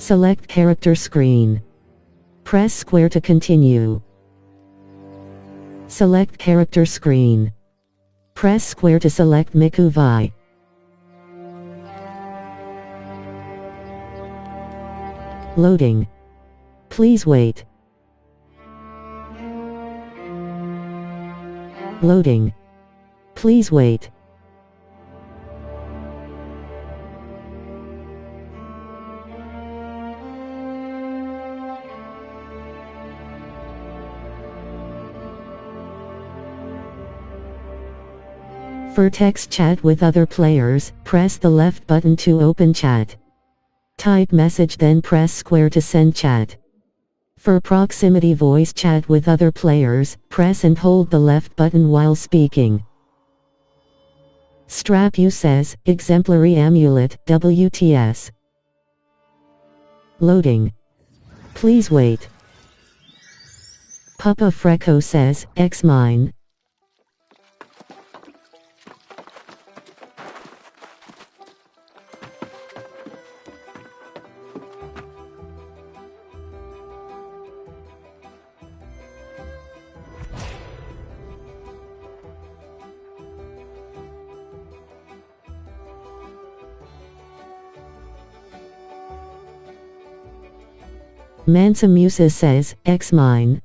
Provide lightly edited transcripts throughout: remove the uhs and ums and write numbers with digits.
Select character screen. Press square to continue. Select character screen. Press square to select Miku Vi. Loading. Please wait. Loading. Please wait. For text chat with other players, press the left button to open chat. Type message, then press square to send chat. For proximity voice chat with other players, press and hold the left button while speaking. Strap U says, exemplary amulet, WTS. Loading. Please wait. Papa Freco says, X mine. Mansa Musa says, X mine.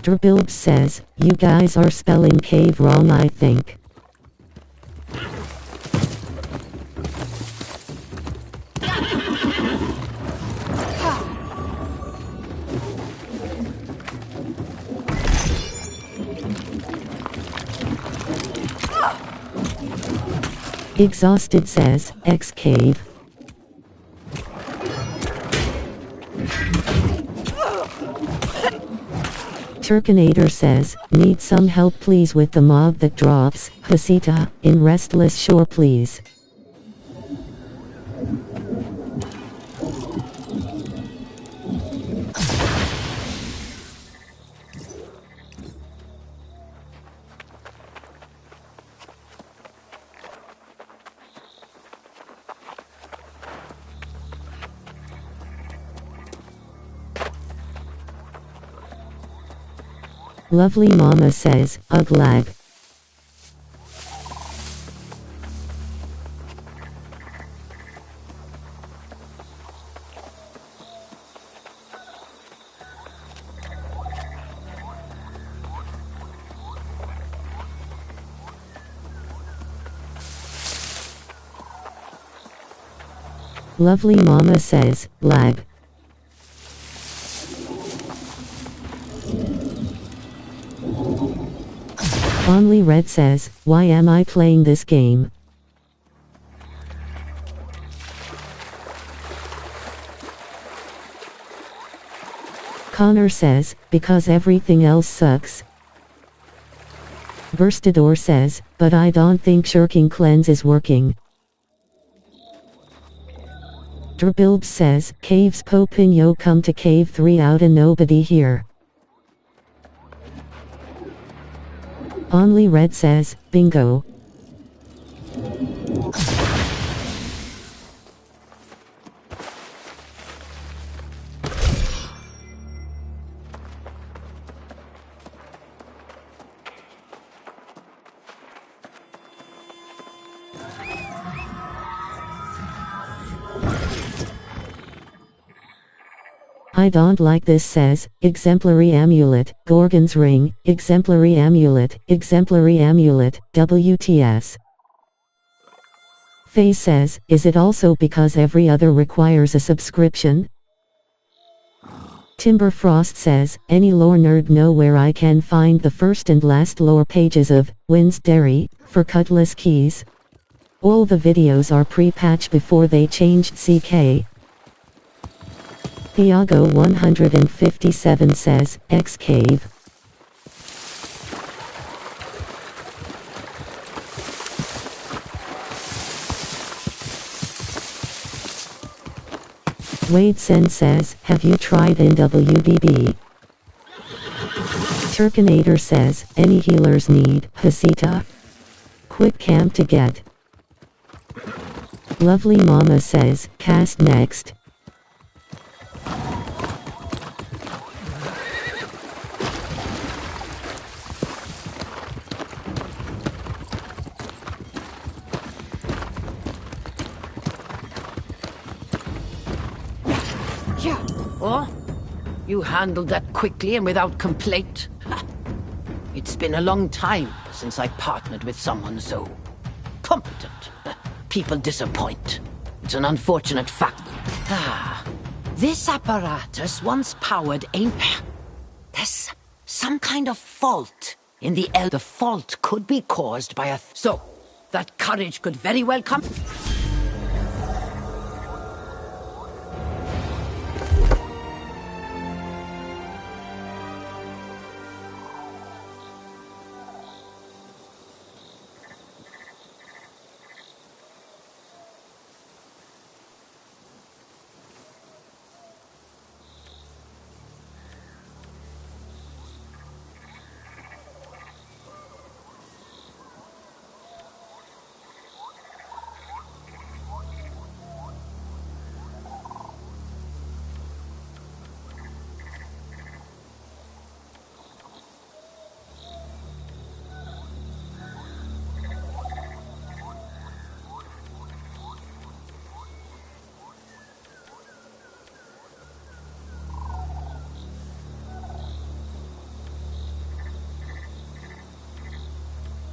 Drbilb says, you guys are spelling cave wrong, I think. Exhausted says, X cave. Turkinator says, need some help please with the mob that drops, Hasita, in Restless Shore please. Lovely Mama says, ugh lag. Lovely Mama says, lag. Only Red says, why am I playing this game? Connor says, because everything else sucks. Verstador says, but I don't think shirking cleanse is working. Drbilb says, caves Popinho come to cave 3 out and nobody here. Only Red says, bingo. I don't like this says, exemplary amulet, Gorgon's ring, exemplary amulet, WTS. Faye says, is it also because every other requires a subscription? Timberfrost says, any lore nerd know where I can find the first and last lore pages of Wynn's Dairy for Cutlass Keys? All the videos are pre-patched before they changed CK. Thiago 157 says, X Cave. Wade Sen says, have you tried NWDB? Turkinator says, any healers need Hasita? Quick camp to get. Lovely Mama says, cast next. Yeah. Oh? You handled that quickly and without complaint? It's been a long time since I partnered with someone so competent. People disappoint. It's an unfortunate fact. This apparatus once powered a... There's some kind of fault in the The fault could be caused by a... So, that courage could very well come...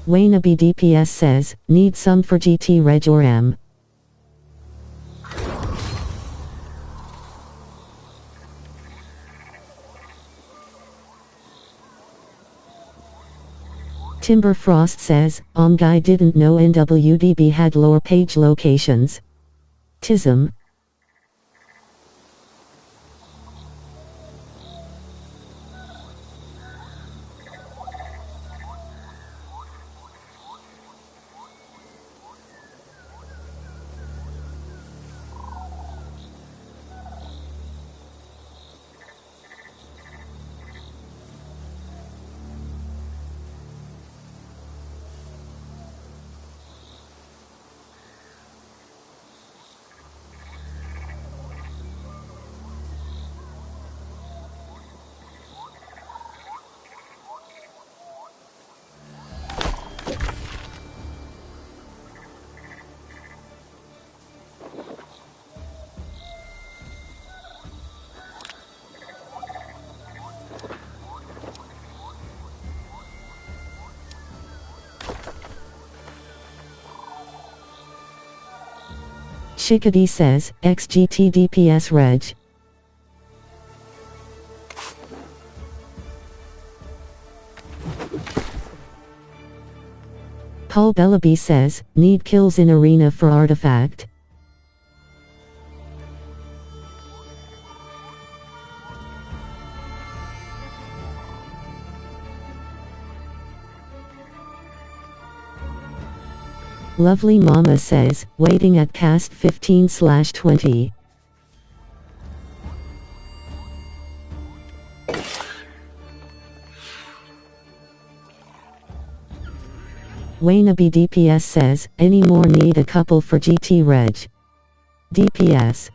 Waynabe DPS says, need some for GT Reg or M. Timberfrost says, guy didn't know NWDB had lore page locations. Tism. Chickadee says, XGT DPS Reg. Paul Bellaby says, need kills in arena for artifact. Lovely Mama says, waiting at cast 15/20. Waynabe DPS says, any more need a couple for GT Reg. DPS.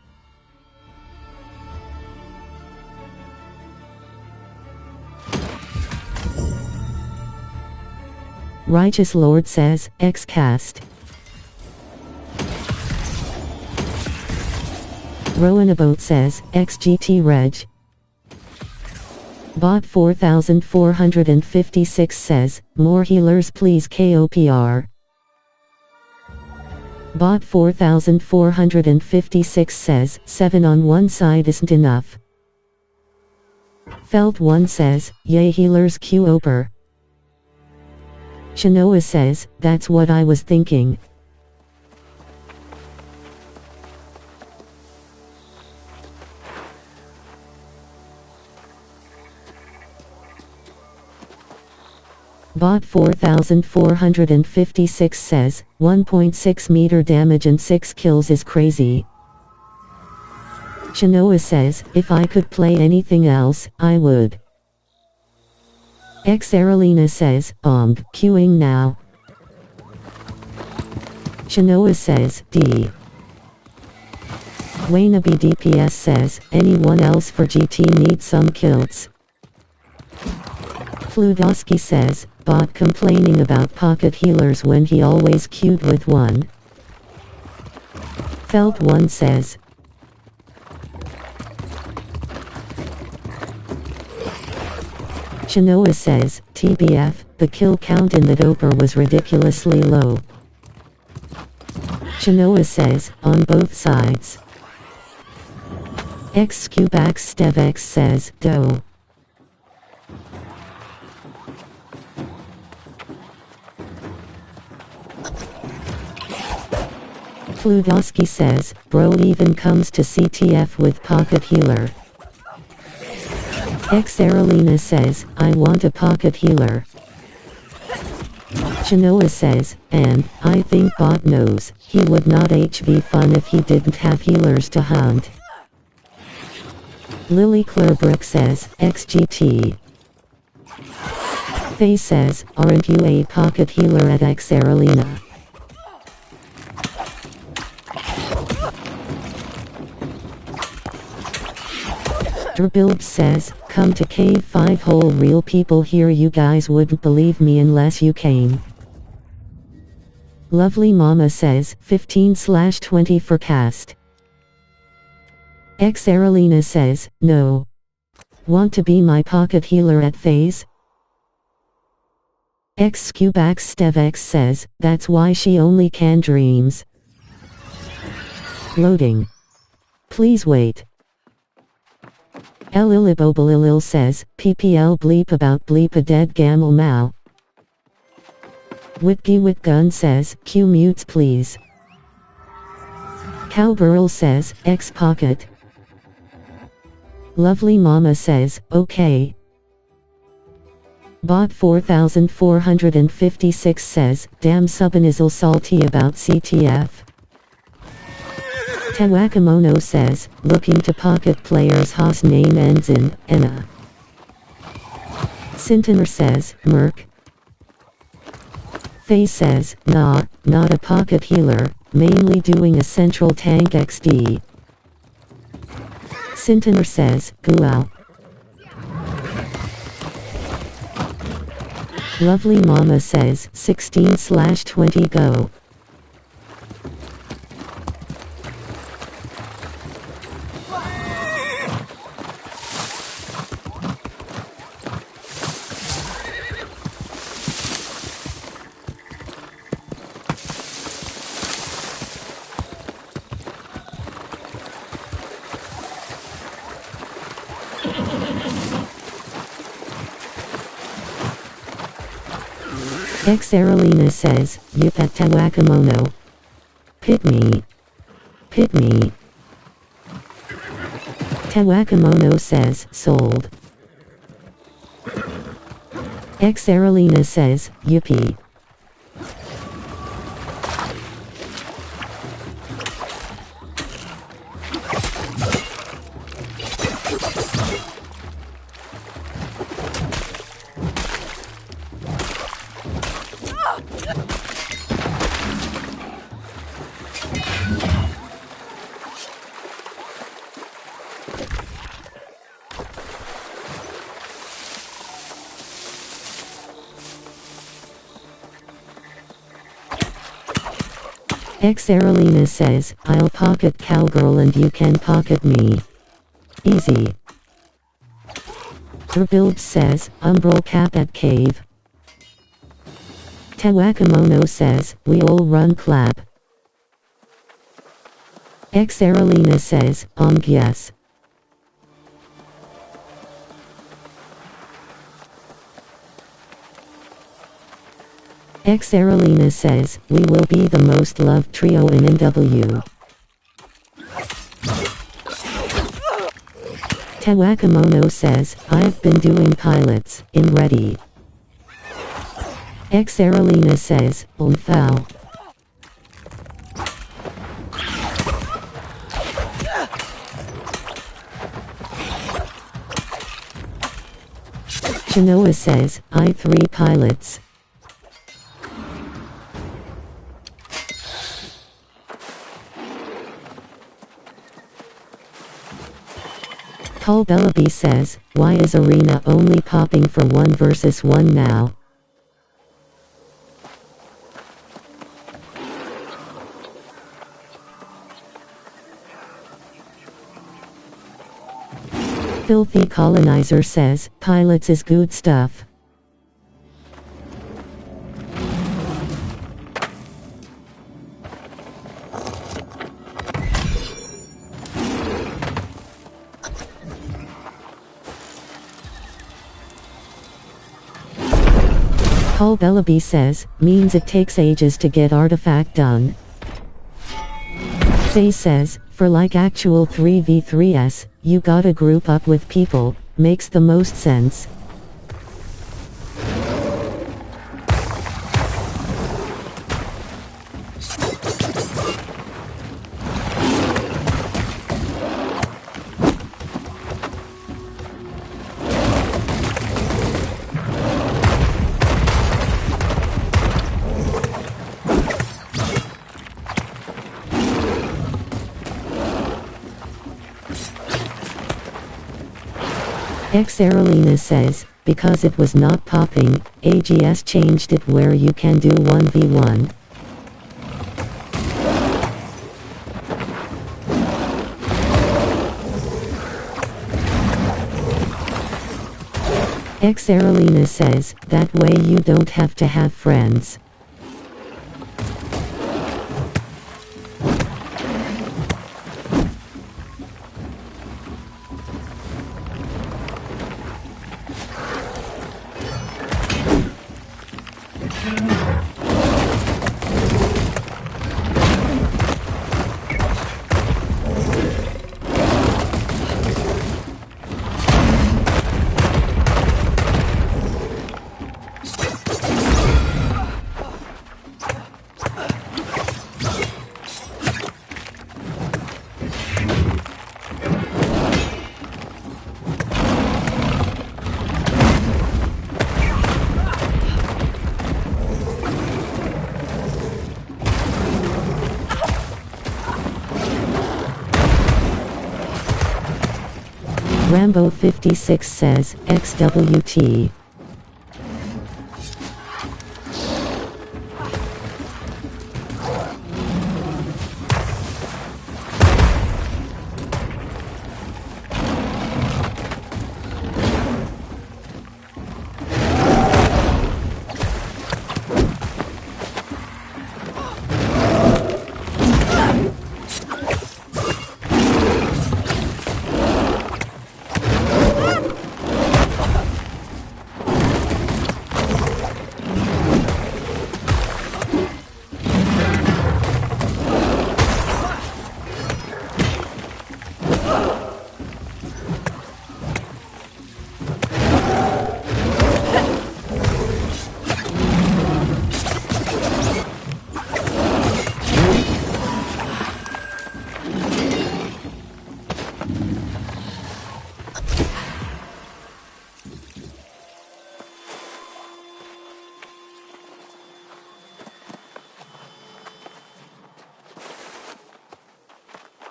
Righteous Lord says, X-Cast. Rowanabot says, XGT Reg. Bot 4456 says, more healers please KOPR. Bot 4456 says, 7 on one side isn't enough. Felt 1 says, yay healers QOPR. Shanoa says, that's what I was thinking. Bot 4456 says, 1.6 meter damage and 6 kills is crazy. Shanoa says, if I could play anything else, I would. Xaralina says, queuing now. Shanoa says, D. Waynabe DPS says, anyone else for GT needs some kills. Fludowski says, bot complaining about pocket healers when he always queued with one. Felt 1 says, Shanoa says, TBF, the kill count in the doper was ridiculously low. Shanoa says, on both sides. XQBackStevX says, dough. Fludowski says, bro even comes to CTF with pocket healer. Xaralina says, I want a pocket healer. Shanoa says, and, I think bot knows, he would not HV fun if he didn't have healers to hunt. Lily Clarebrook says, XGT. Faye says, aren't you a pocket healer at Xaralina? Drbilb says, come to Cave 5 hole real people here you guys wouldn't believe me unless you came. Lovely Mama says, 15/20 for cast. Xaralina says, no. Want to be my pocket healer at phase? XQBackStevX says, that's why she only can dreams. Loading. Please wait. Elilibobalilil says, PPL bleep about bleep a dead gamel mao. Witgun says, Q mutes please. Cowgirl says, X pocket. Lovely Mama says, okay. Bot 4456 says, damn Subanizzle salty about CTF. Tawakamono says, looking to pocket players whose name ends in Enna. Sintoner says, Merc. Faye says, nah, not a pocket healer, mainly doing a central tank XD. Sintoner says, Guau. Lovely Mama says, 16/20 go. Xaralina says, yip at Tawakamono. Pit me. Pit me. Tawakamono says, sold. Xaralina says, yippee. Xaralina says, I'll pocket Cowgirl and you can pocket me. Easy. Drbilb says, Umbral cap at cave. Tewakamono says, we all run clap. Xaralina says, yes. Xaralina says, we will be the most loved trio in NW. Tewakamono says, I've been doing pilots, in ready. Xaralina says, foul. Chinoa says, I 3 pilots. Paul Bellaby says, why is Arena only popping for 1 versus 1 now? Filthy Colonizer says, pilots is good stuff. Paul Bellaby says, means it takes ages to get artifact done. Faye says, for like actual 3v3s, you gotta group up with people, makes the most sense. Xaralina says, because it was not popping, AGS changed it where you can do 1v1. Xaralina says, that way you don't have to have friends. Rambo 56 says, XWT.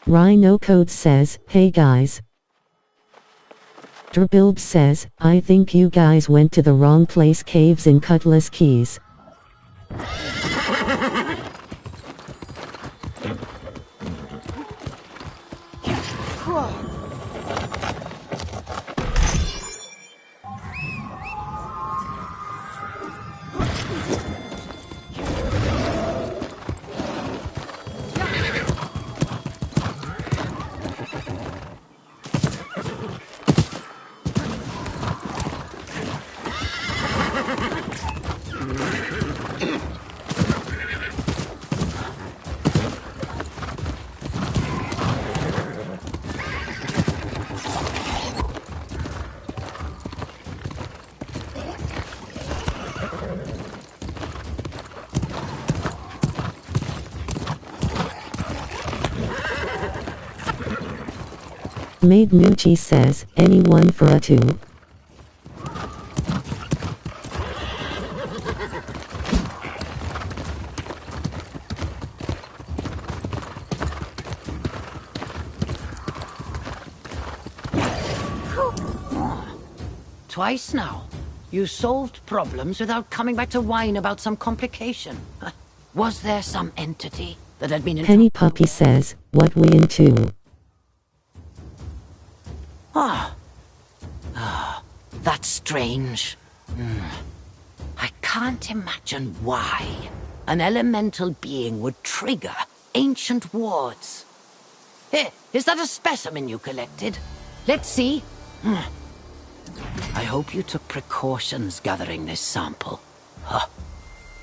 Rhino Code says, hey guys. Drbilb says, I think you guys went to the wrong place. Caves in Cutlass Keys. Maid Nucci says, anyone for a two? Twice now. You solved problems without coming back to whine about some complication. Was there some entity that had been in Penny Puppy says, what we into? That's strange. I can't imagine why an elemental being would trigger ancient wards. Hey, is that a specimen you collected? Let's see. I hope you took precautions gathering this sample.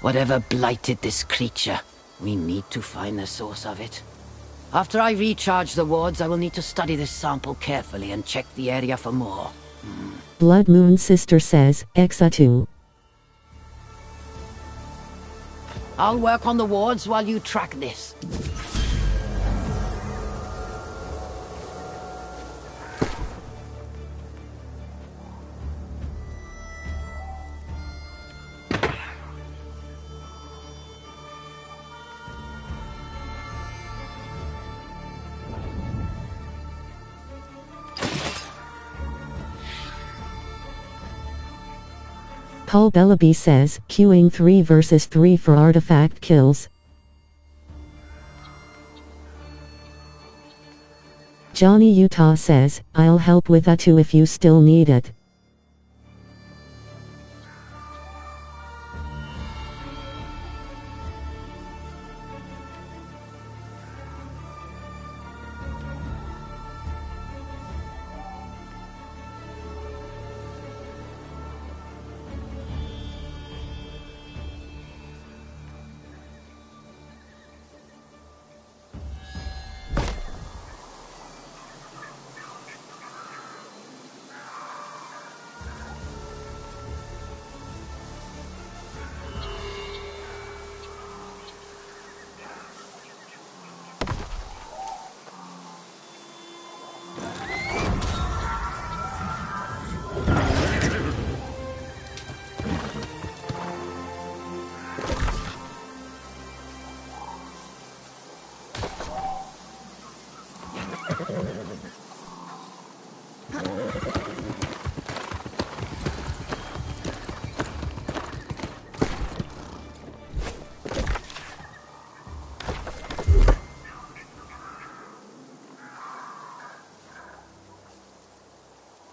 Whatever blighted this creature, we need to find the source of it. After I recharge the wards, I will need to study this sample carefully and check the area for more. Blood Moon Sister says, Exa2. I'll work on the wards while you track this. Paul Bellaby says, queuing 3 versus 3 for artifact kills. Johnny Utah says, I'll help with a 2 if you still need it.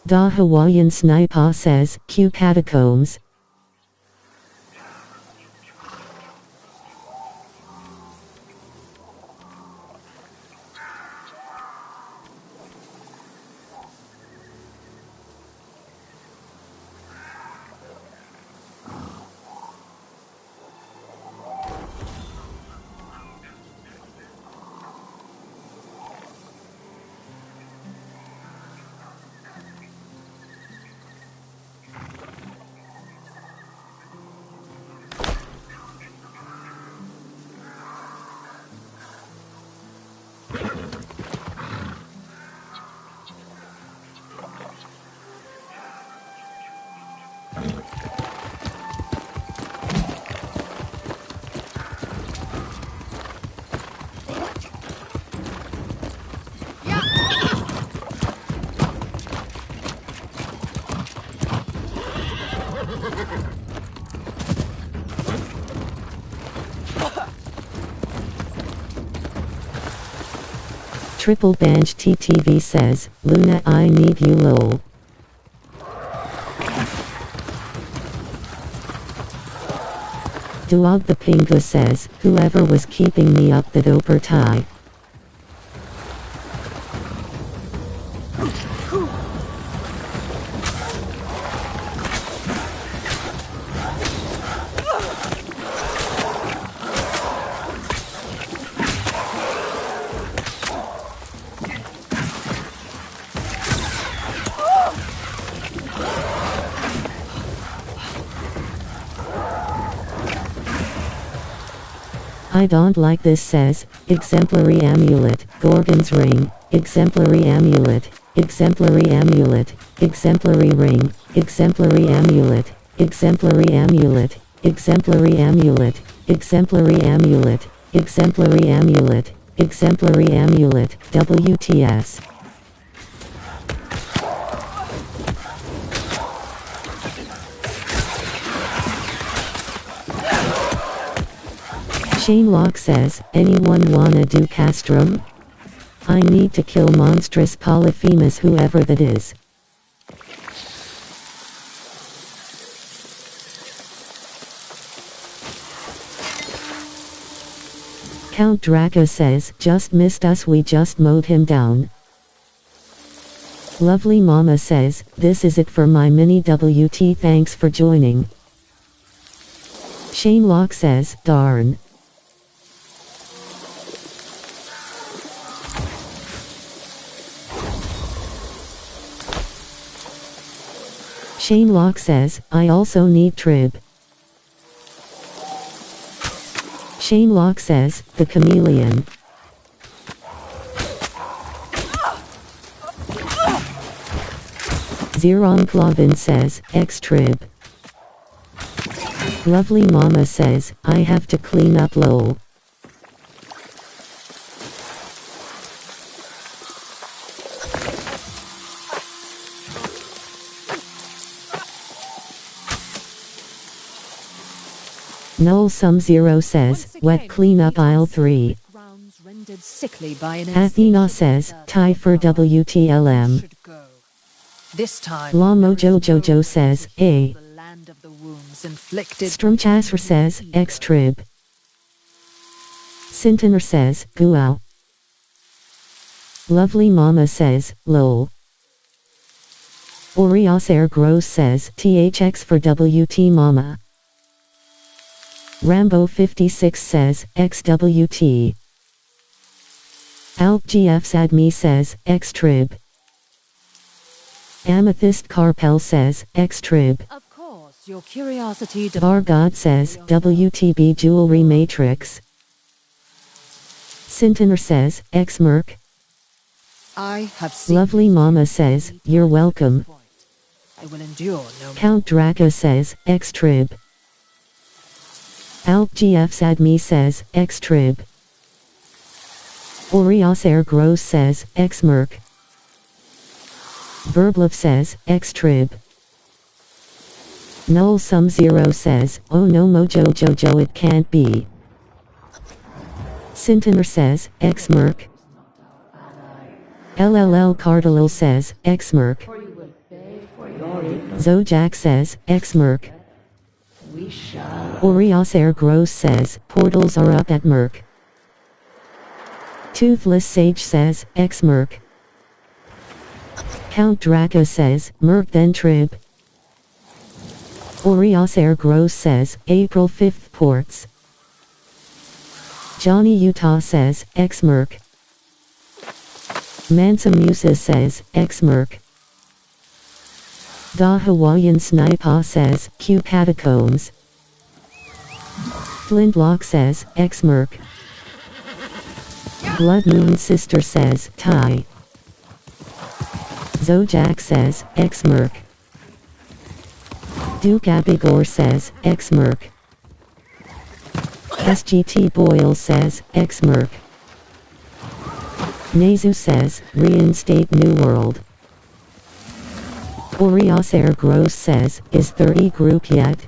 Da Hawaiian Sniper says, Q Catacombs. Triple Banj TTV says, Luna I need you lol. Duog the Pingu says, whoever was keeping me up the doper tie. I don't like this says, exemplary amulet, Gorgon's ring, exemplary amulet. exemplary amulet, exemplary ring, exemplary amulet, exemplary amulet, exemplary amulet, exemplary amulet, exemplary amulet, exemplary amulet, WTS. Shane Locke says, anyone wanna do castrum? I need to kill monstrous Polyphemus whoever that is. Count Draco says, just missed us, we just mowed him down. Lovely Mama says, this is it for my mini WT, thanks for joining. Shane Locke says, darn. Shane Locke says, I also need trib. Shane Locke says, the chameleon. Zeron Clavin says, X-trib. Lovely Mama says, I have to clean up lol. Null Sum Zero says, wet cleanup aisle 3. Athena says, tie for WTLM. This time, La Mojo Jojo says, A. Strumchasser says, X-trib. Sintoner says, Guau. Lovely Mama says, lol. Orios Air Gross says, THX for WT Mama. Rambo 56 says, XWT. AlpGF Sadme says, X-trib. Amethyst Carpel says, X-trib. of course, your curiosity Vargod says, WTB Jewelry Matrix. Sintoner says, X-merc. I have seen. Lovely Mama says, you're welcome. I will endure no Count Draco says, X-trib. AlpGF Sadme says, X-trib. Orios Air Gross says, X-merc. Verblov says, X-trib. Null Sum Zero says, oh no Mojo Jojo it can't be. Sintoner says, X-merc. LLL Cardinal says, X-merc. Zojak says, X-merc. Orios Air Gross says, portals are up at Merc. Toothless Sage says, X-merc. Count Draco says, Merc then trib. Orios Air Gross says, April 5th ports. Johnny Utah says, X-merc. Mansa Musa says, X-merc. Da Hawaiian Sniper says, Q Catacombs. Flintlock says, X-merc. Blood Moon Sister says, tie. Zojak says, X-merc. Duke Abigor says, X-merc. SGT Boyle says, X-merc. Nezu says, reinstate New World. Orios Air Gross says, is 30 group yet?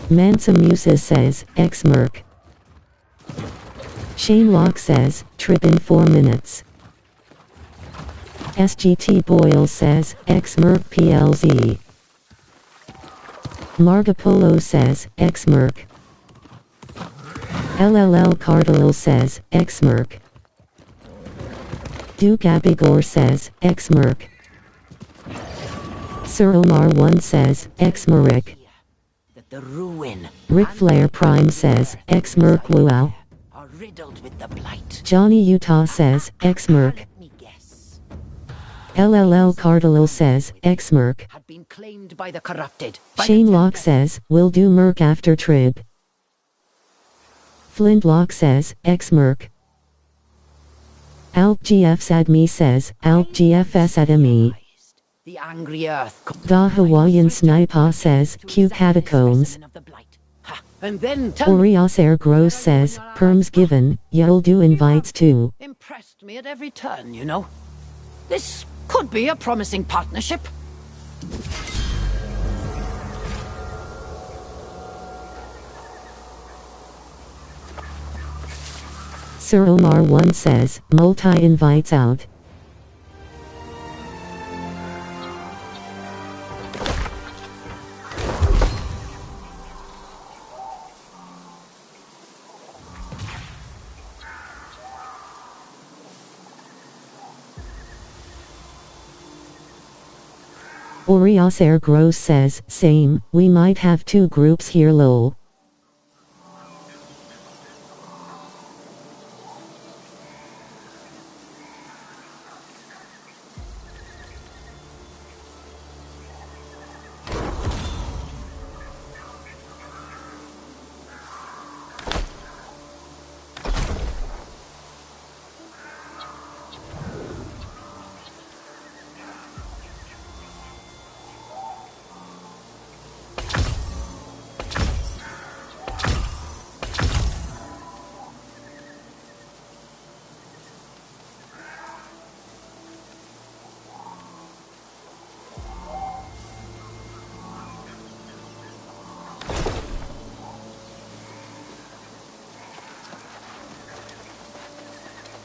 Mansa Musa says, X-merc. Shane Locke says, trip in 4 minutes. SGT Boyle says, X-merc PLZ. Margapolo says, X-merc. LLL Cardinal says, X-merc. Duke Abigor says, X-merc. Sir Omar 1 says, X-merc. That the ruin Ric Flair Prime says, X-merc wow. are riddled with the blight. Johnny Utah says, X-merc. Let me guess. LLL Cardinal says, X-merc. Had been claimed by the corrupted. By Shane the Locke says, we'll do merc after trib. Flintlock says, X-merc. AlpGFSAdme says, AlpGFSAdme. The angry earth. The Hawaiian Sniper says, Q Catacombs. And then Orias Air Gross says, Perms given, you'll do invites too. impressed me at every turn, you know. This could be a promising partnership. Sir Omar 1 says, multi-invites out. Orias Air Gross says, same, we might have 2 groups here lol.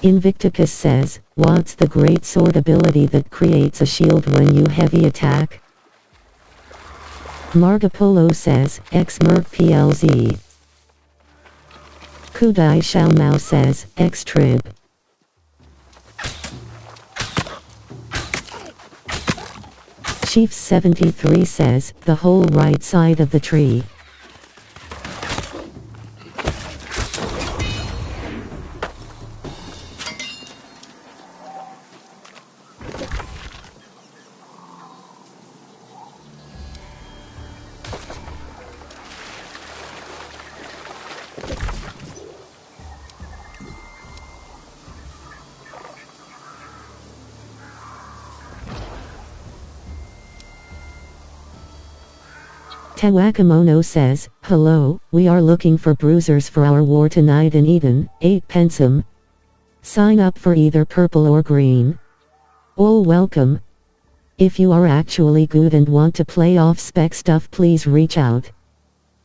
Invicticus says, what's the great sword ability that creates a shield when you heavy attack? Margapolo says, X-Merc PLZ. Kudai Xiaomao says, X-Trib. Chief 73 says, the whole right side of the tree. Tawakamono says, hello, we are looking for bruisers for our war tonight in Eden, 8 pensum. Sign up for either purple or green. All welcome. If you are actually good and want to play off spec stuff, please reach out.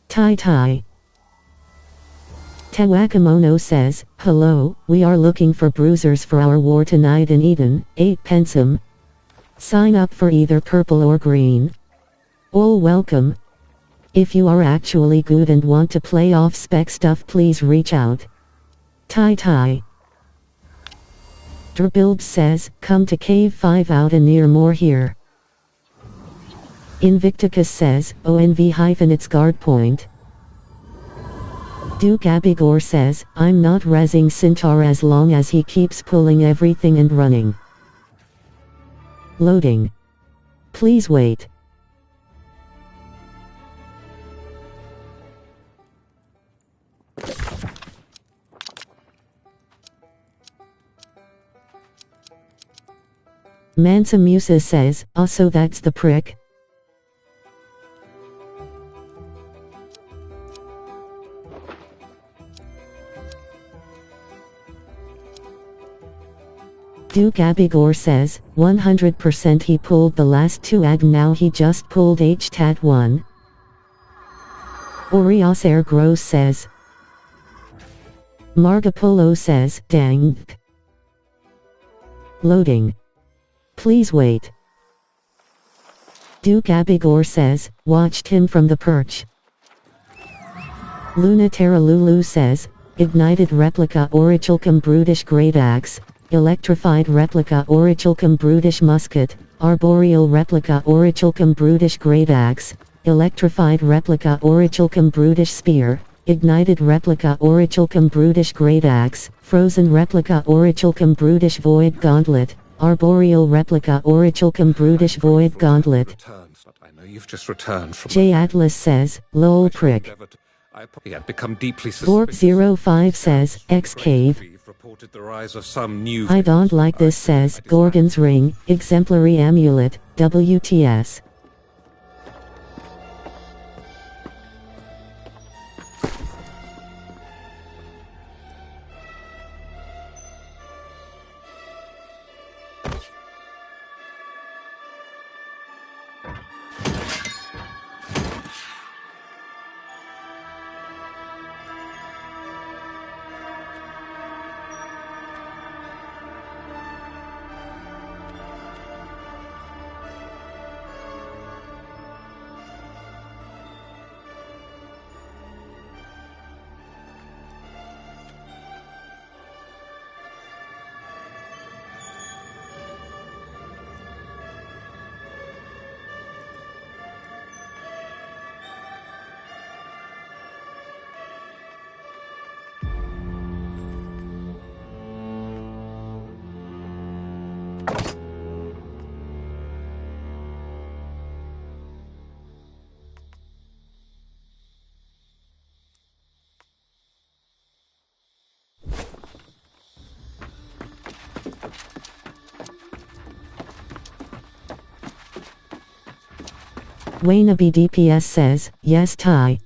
Tai Tai. Tawakamono says, hello, we are looking for bruisers for our war tonight in Eden, 8 pensum. Sign up for either purple or green. All welcome. If you are actually good and want to play off spec stuff, please reach out. Tai Tai. Derbilb says, come to Cave 5 out and near more here. Invicticus says, ONV-its guard point. Duke Abigor says, I'm not rezzing Centaur as long as he keeps pulling everything and running. Loading. Please wait. Mansa Musa says, so that's the prick. Duke Abigor says, 100% he pulled the last 2 ag, now he just pulled HTAT 1. Orias Air Gross says. Margapolo says, dang. Loading. Please wait. Duke Abigor says, watched him from the perch. Lunatera Lulu says, ignited replica Orichalcum brutish great axe, electrified replica Orichalcum brutish musket, arboreal replica Orichalcum brutish great axe, electrified replica Orichalcum brutish spear, ignited replica Orichalcum brutish great axe, frozen replica Orichalcum brutish void gauntlet, arboreal replica Orichalcum brutish void gauntlet. I know you've just returned from J Atlas says, lol prick. I become deeply Gorp05 says, X cave. reported the rise of some new... I don't like this, says Gorgon's Ring, Exemplary Amulet, WTS. Waynabe DPS says, yes Ty.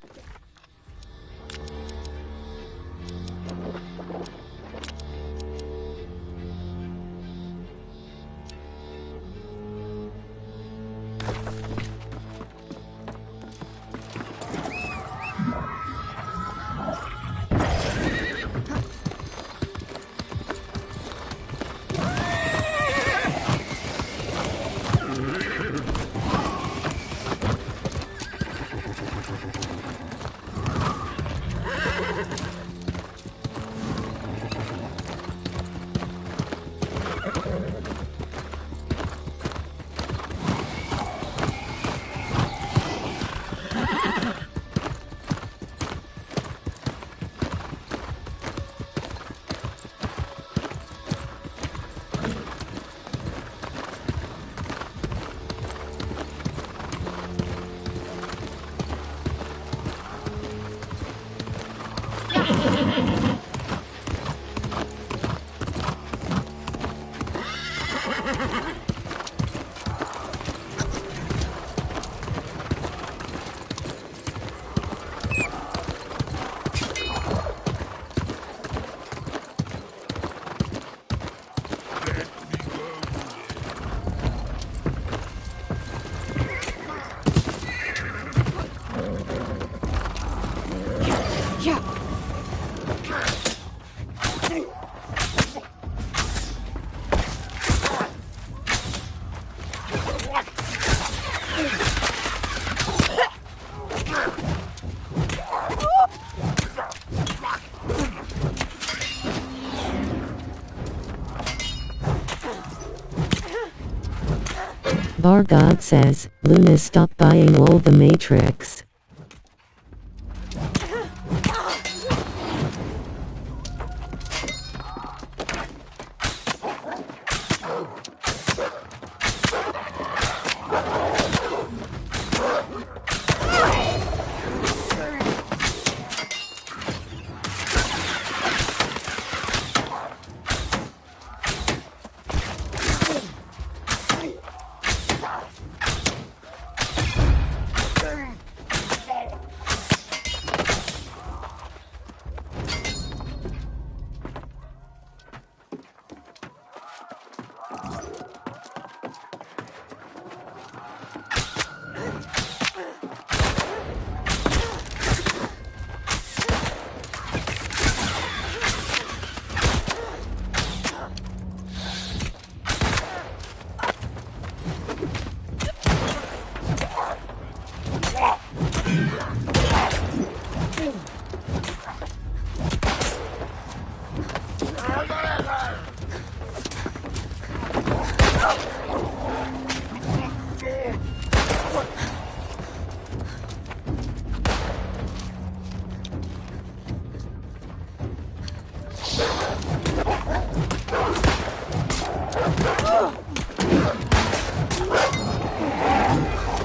Vargod says, Luna stop buying all the Matrix.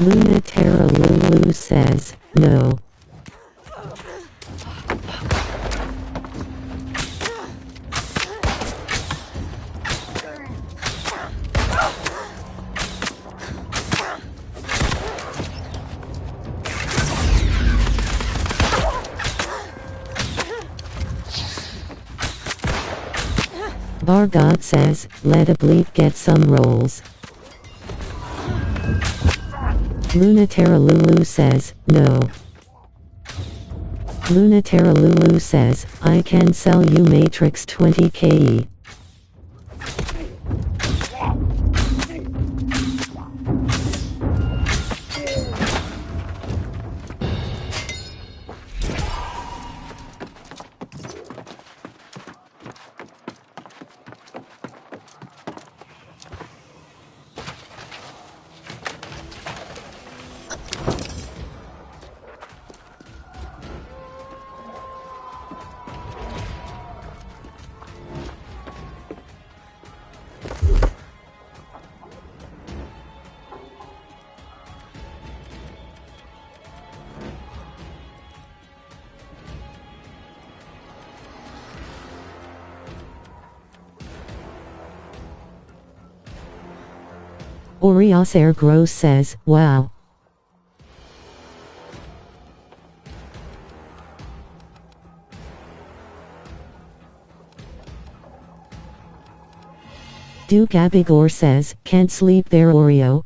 Luna Terra Lulu says, no. Bar God says, let a bleep get some rolls. Lunatera Lulu says, no. Lunatera Lulu says, I can sell you Matrix 20 KE. Orios Air Gross says, wow. Duke Abigor says, can't sleep there Oreo.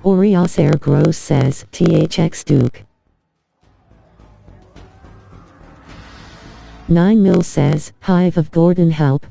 Orios Air Gross says, THX Duke. 9 Mil says, Hive of Gordon help.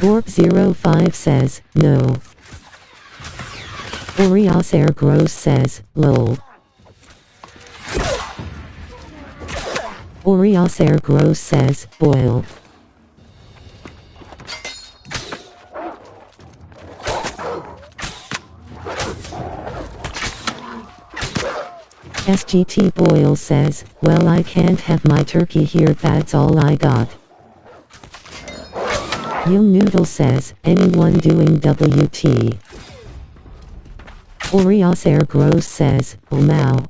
Borp05 says, no. Orios Air Gross says, lol. Orios Air Gross says, boil. SGT Boyle says, well I can't have my turkey here, that's all I got. Young Noodle says, anyone doing WT? Orios Air Gross says, oh now.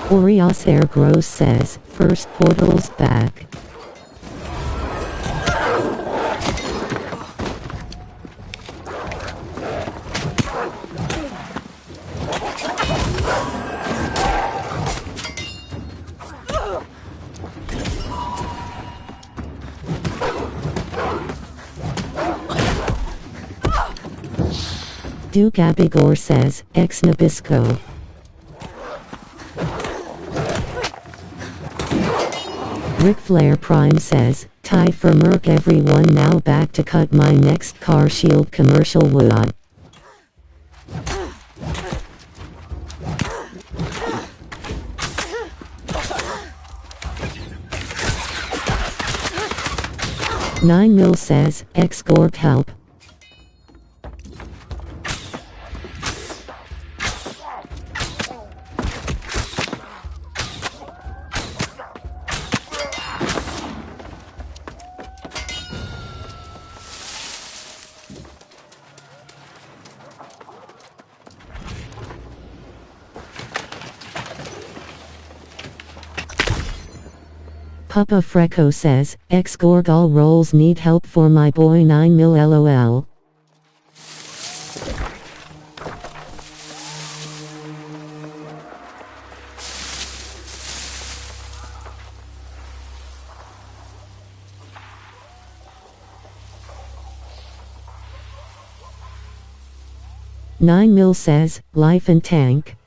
Orios Air Gross says, first portal's back. Duke Abigor says, ex Nabisco. Ric Flair Prime says, tie for Merc everyone now back to cut my next car shield commercial wood. Nine Mil says, ex Gork help. Papa Freco says, ex-Gorgal rolls need help for my boy 9 mil lol. Nine Mil says, life and tank.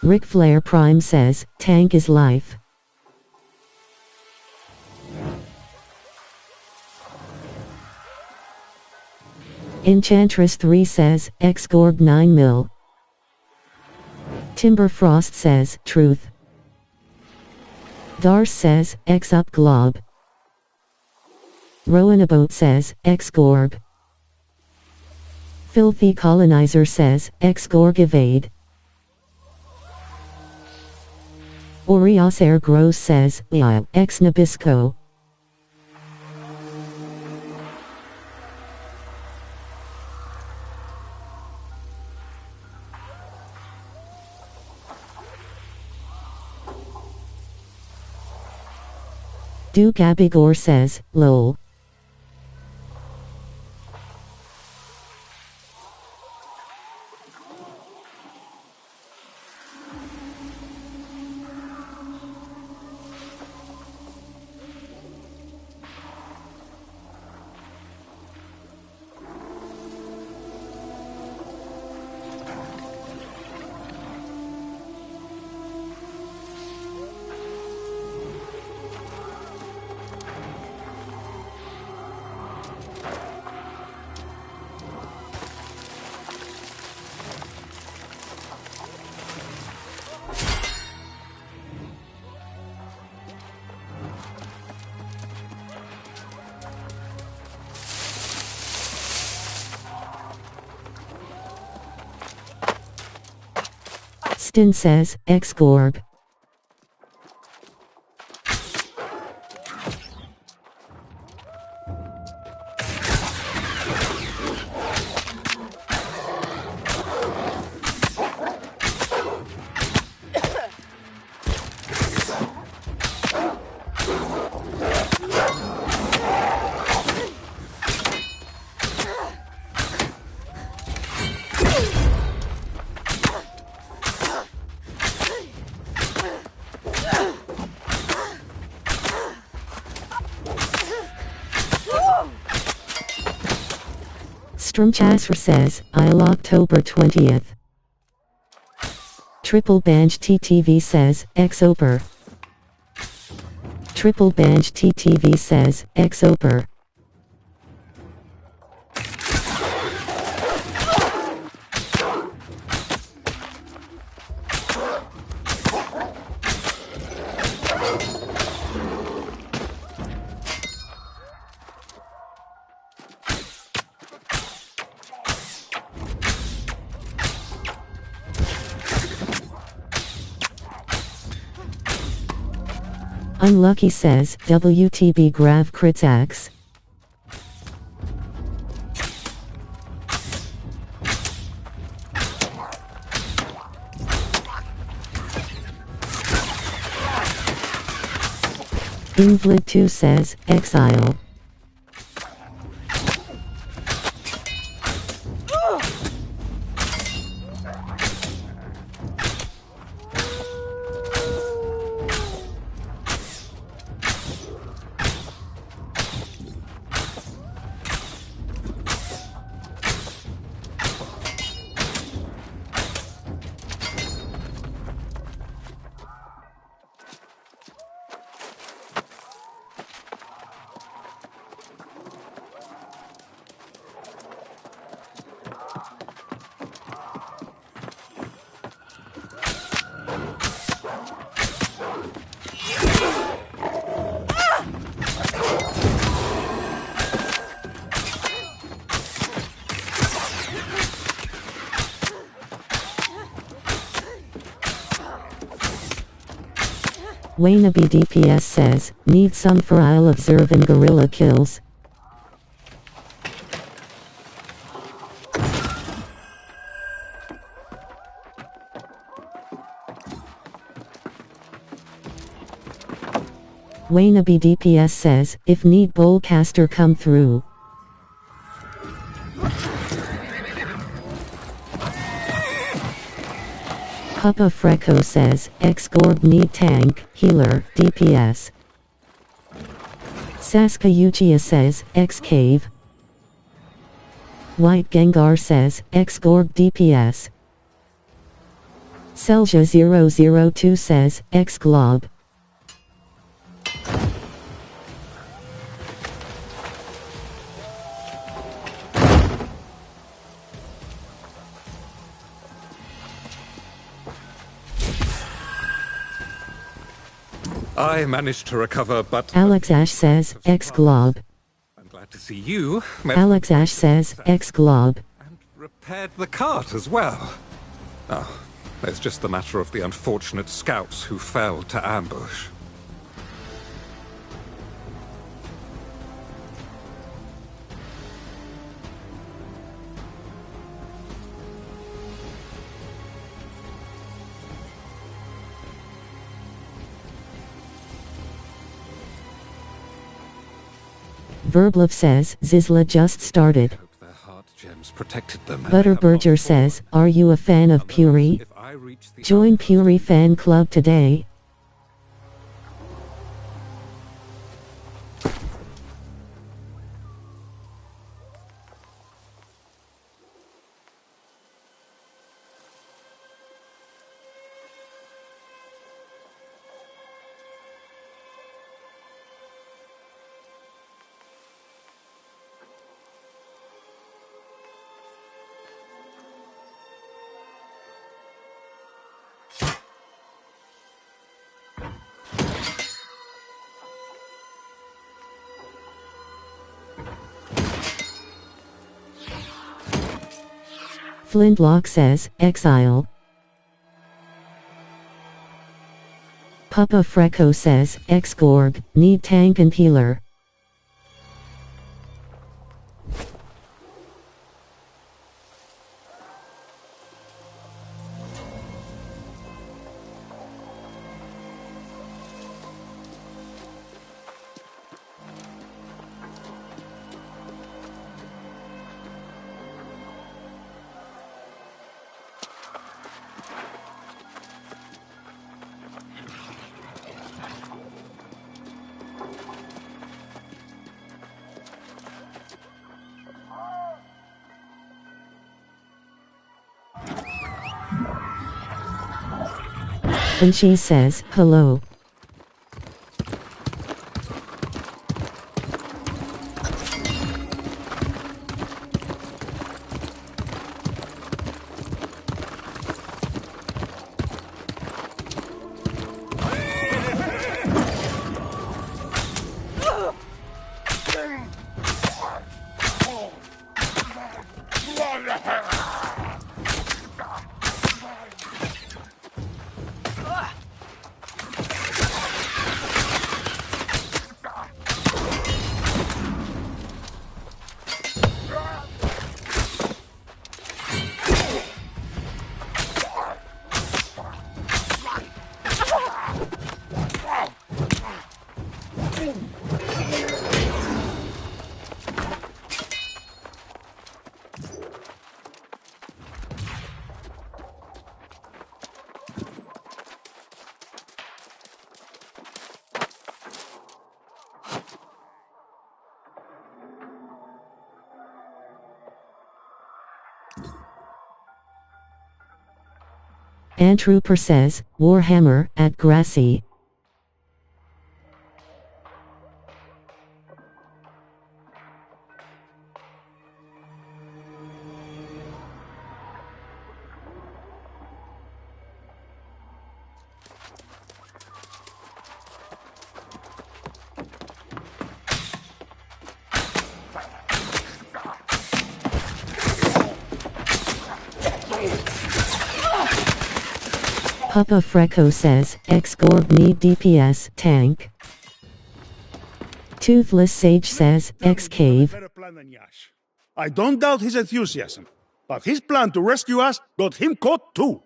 Ric Flair Prime says, tank is life. Enchantress 3 says, ex-Gorg 9 mil. Timber Frost says, truth. Darce says, ex-up glob. Rowanabot says, ex-Gorb. Filthy Colonizer says, ex-Gorg evade. Orias Air Gross says, ex Nabisco. Duke Abigor says, lol. Stin says, ex-Gorg. Strumchasser says, I'll October 20th. Triple Banj TTV says, ex-Oper. Triple Banj TTV says, ex-Oper. Unlucky says, WTB Grav Crits Axe. Invalid 2 says, exile. Waynabe DPS says, need some for I'll observe and guerrilla kills. Waynabe DPS says, if need Bowlcaster come through. Papa Freco says, X-Gorb need tank, healer, DPS. Saskayuchia says, X-Cave. White Gengar says, X-Gorb DPS. Selja002 says, X-Glob. I managed to recover, but... Alex Ash says, X-Glob. I'm glad to see you. Alex Ash says, X-Glob. And repaired the cart as well. Oh, there's just the matter of the unfortunate scouts who fell to ambush. Verblov says, Zizla just started. Hope their heart gems protected them. Butterburger says, are you a fan of Puri? Join Puri fan club today. Flintlock says, Exile. Papa Freco says, X-Gorg, need tank and healer. And she says, hello. Antrooper says, Warhammer, at Grassy. Papa Freco says, X-Gorb need DPS, tank. Toothless Sage says, X-Cave. Better plan than Yash. I don't doubt his enthusiasm, but his plan to rescue us got him caught too.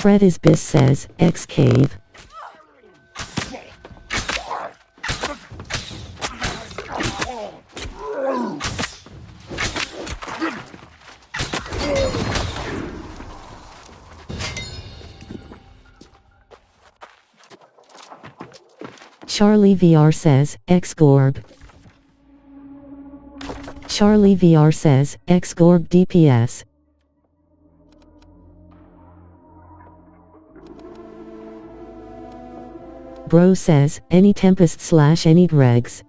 Fred Isbis says, X-Cave. Charlie VR says, X-Gorb. Charlie VR says, X-Gorb DPS. Bro says, any Tempest / any Dregs.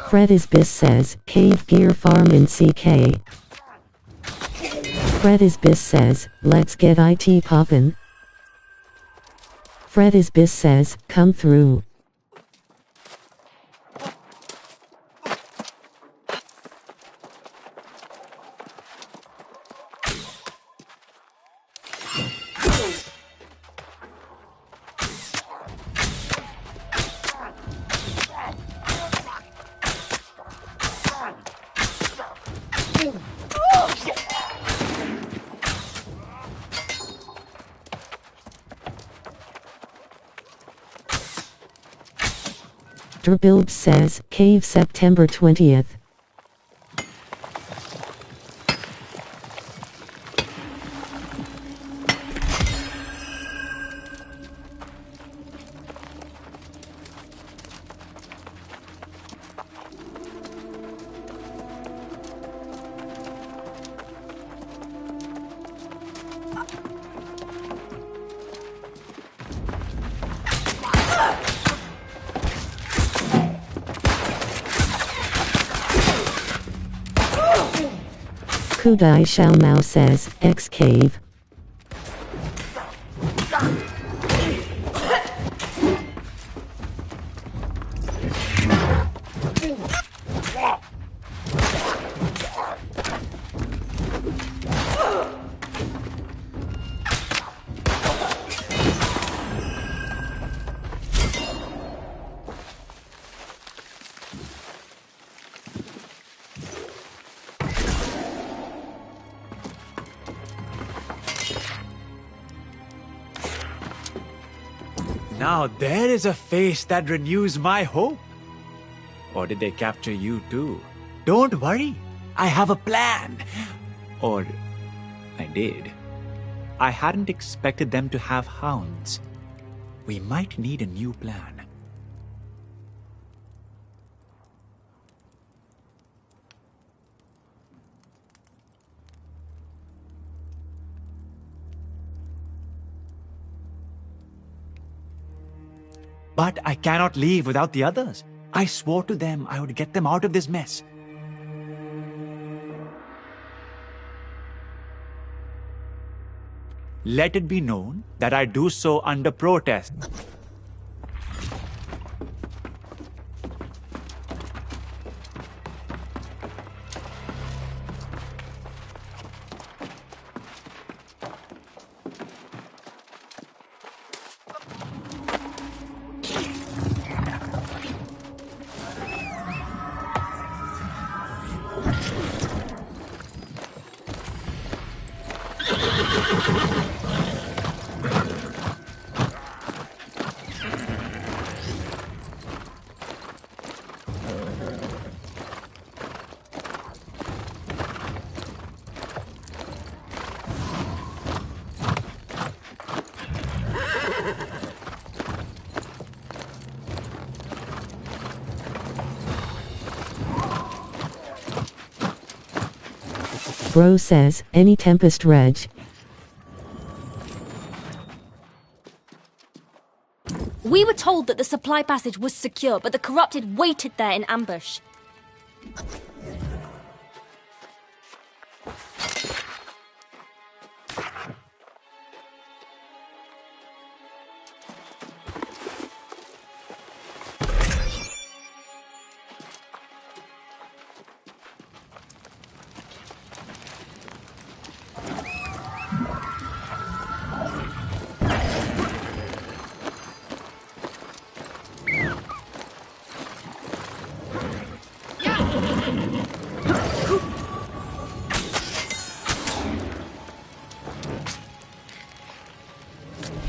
Fred Isbis says, Cave Gear Farm in CK. Fred Isbis says, let's get IT poppin'. Fred Isbis says, come through. Drbilb says, Cave September 20th. Kudai Xiao Mao says, X-Cave. Now there is a face that renews my hope. Or did they capture you too? Don't worry, I have a plan. Or I did. I hadn't expected them to have hounds. We might need a new plan. But I cannot leave without the others. I swore to them I would get them out of this mess. Let it be known that I do so under protest. Bro says, any Tempest Reg. We were told that the supply passage was secure, but the corrupted waited there in ambush.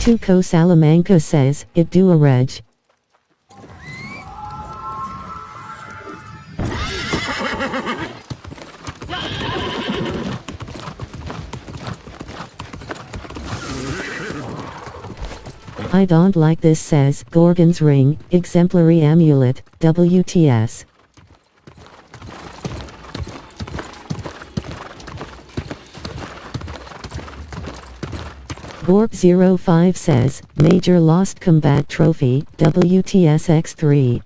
Tuco Salamanca says, it do a reg. I don't like this says, Gorgon's Ring, Exemplary Amulet, WTS. Gorp05 says, Major Lost Combat Trophy, WTSX3.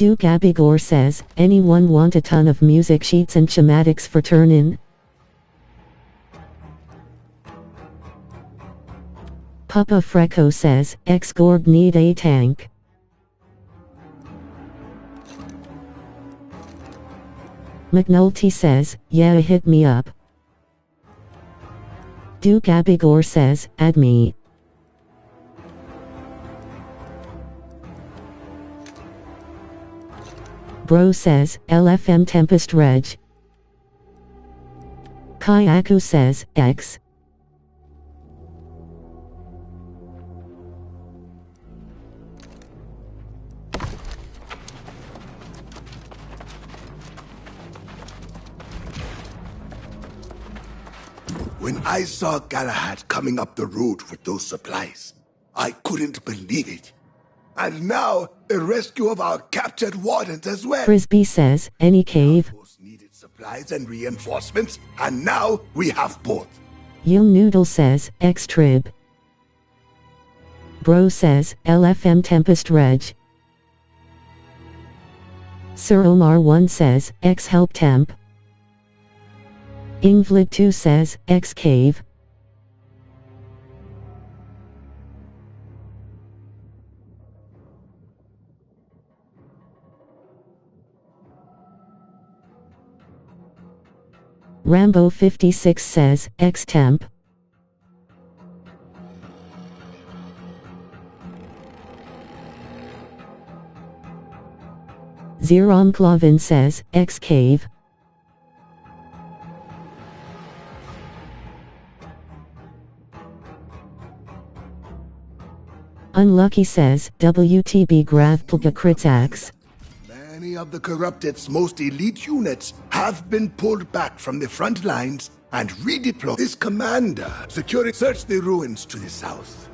Duke Abigor says, anyone want a ton of music sheets and schematics for turn-in? Papa Freco says, X-Gorg need a tank. McNulty says, yeah hit me up. Duke Abigor says, add me. Bro says, LFM Tempest Reg. Kayaku says, X. When I saw Galahad coming up the road with those supplies, I couldn't believe it. And now, a rescue of our captured wardens as well. Frisbee says, any cave. Needed supplies and reinforcements, and now we have both. Young Noodle says, X-Trib. Bro says, LFM Tempest Reg. Sir Omar 1 says, X-Help Temp. Ingvlid 2 says, X-Cave. Rambo 56 says, X-Temp. Zeron Clavin says, X-Cave. Unlucky says, WTB Grav Plga Kritzax. Many of the Corrupted's most elite units have been pulled back from the front lines and redeployed. This commander securing search the ruins to the south.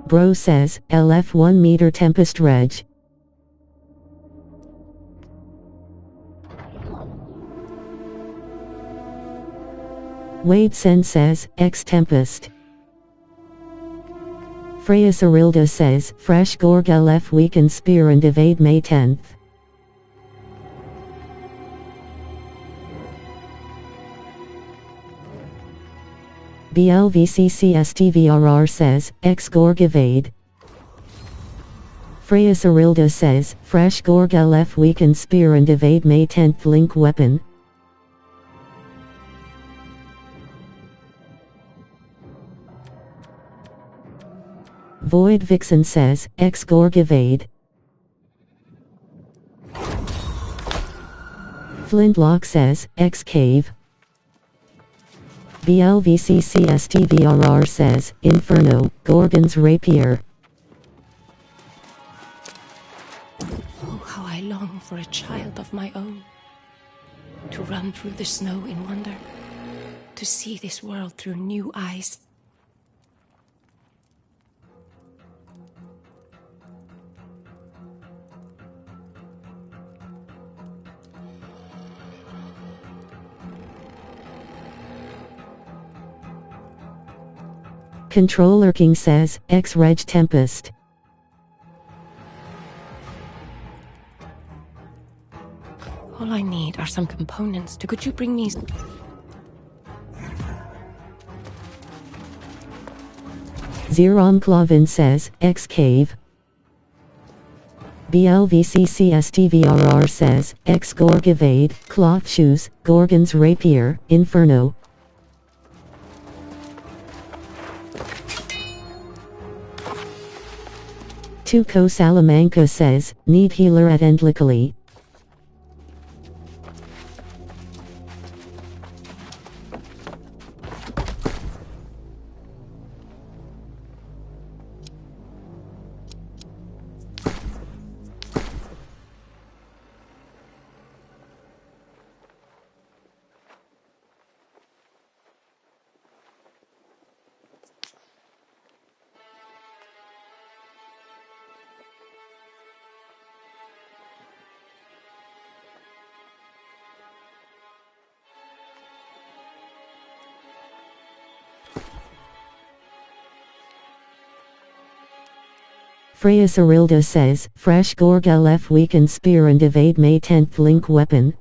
Bro says, LF 1 meter Tempest Reg. Wade Sen says, X Tempest. Freya Cyrilda says, Fresh Gorg LF weaken spear and evade May 10th. BLVCCSTVRR says, X Gorg evade. Freya Cyrilda says, Fresh Gorg LF weaken spear and evade May 10th link weapon. Void Vixen says, X Gorg evade. Flintlock says, X Cave. BLVCCSTVRR says, Inferno, Gorgon's Rapier. Oh, how I long for a child of my own. To run through the snow in wonder. To see this world through new eyes. Controller King says, X-Reg Tempest. All I need are some components. Could you bring me... Zeron Clavin says, X-Cave. BLVCCSTVRR says, X-Gorg evade, Cloth Shoes, Gorgon's Rapier, Inferno. Tuco Salamanca says, need healer at Endlically. Freya Cyrilda says, Fresh Gorg LF weaken spear and evade May 10th link weapon.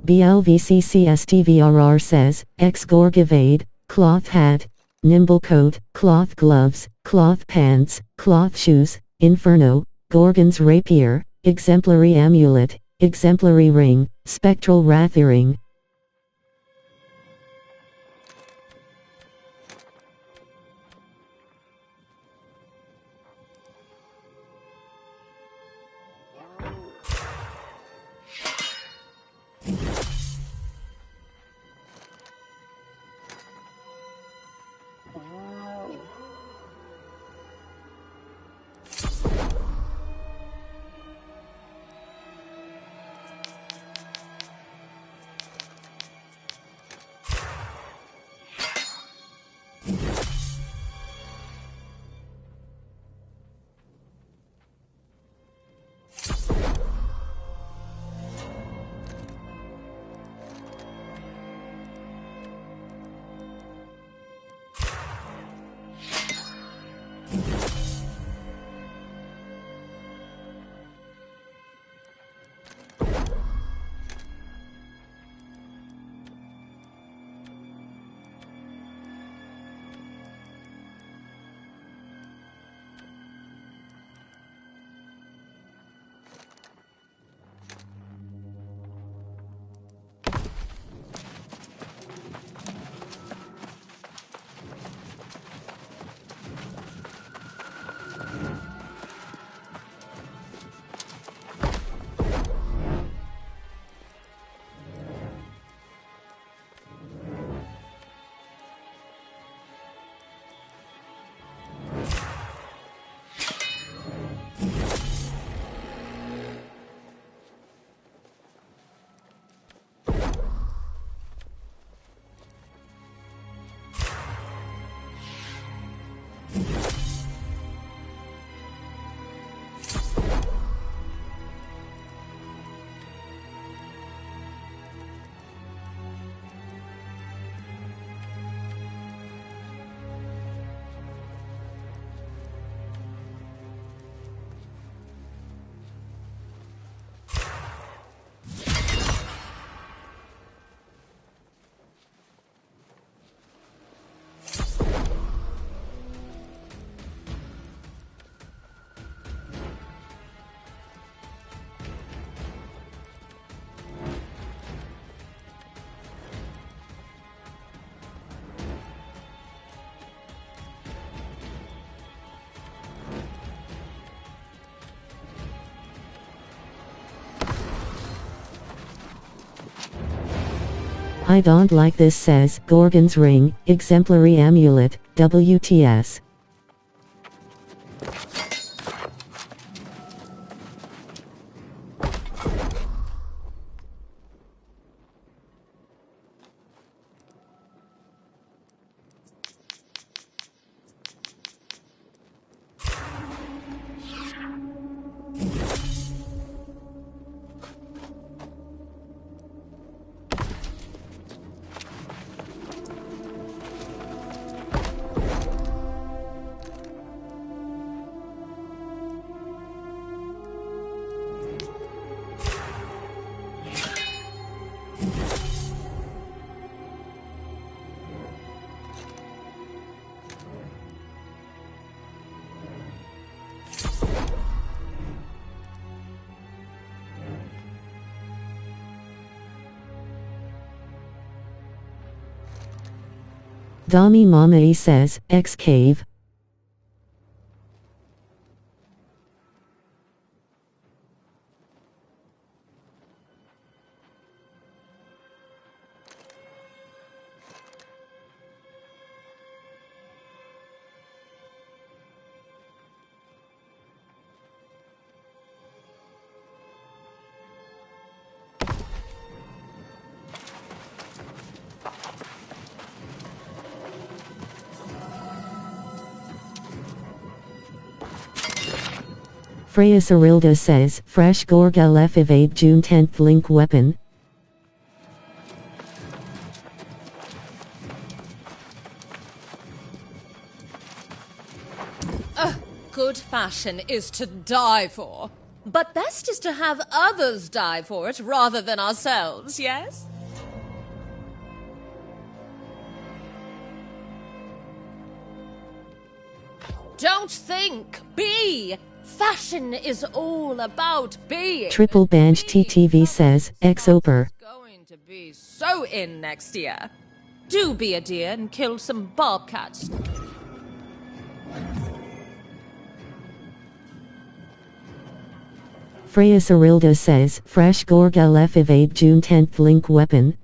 BLVCCSTVRR says, X-Gorg evade, cloth hat, nimble coat, cloth gloves, cloth pants, cloth shoes, inferno, Gorgon's rapier, exemplary amulet, exemplary ring, spectral wrath earring. I don't like this, says Gorgon's ring, exemplary amulet, WTS. Dami Mamae says, X-Cave. Freya Cirilda says, Fresh Gorg LF evade June 10th link weapon. Good fashion is to die for. But best is to have others die for it rather than ourselves, yes? Don't think, be! Fashion is all about being. Triple Banj TTV says, Xoper. Going to be so in next year. Do be a dear and kill some bobcats. Freya Cirilda says, Fresh Gorga Lef evade June 10th link weapon,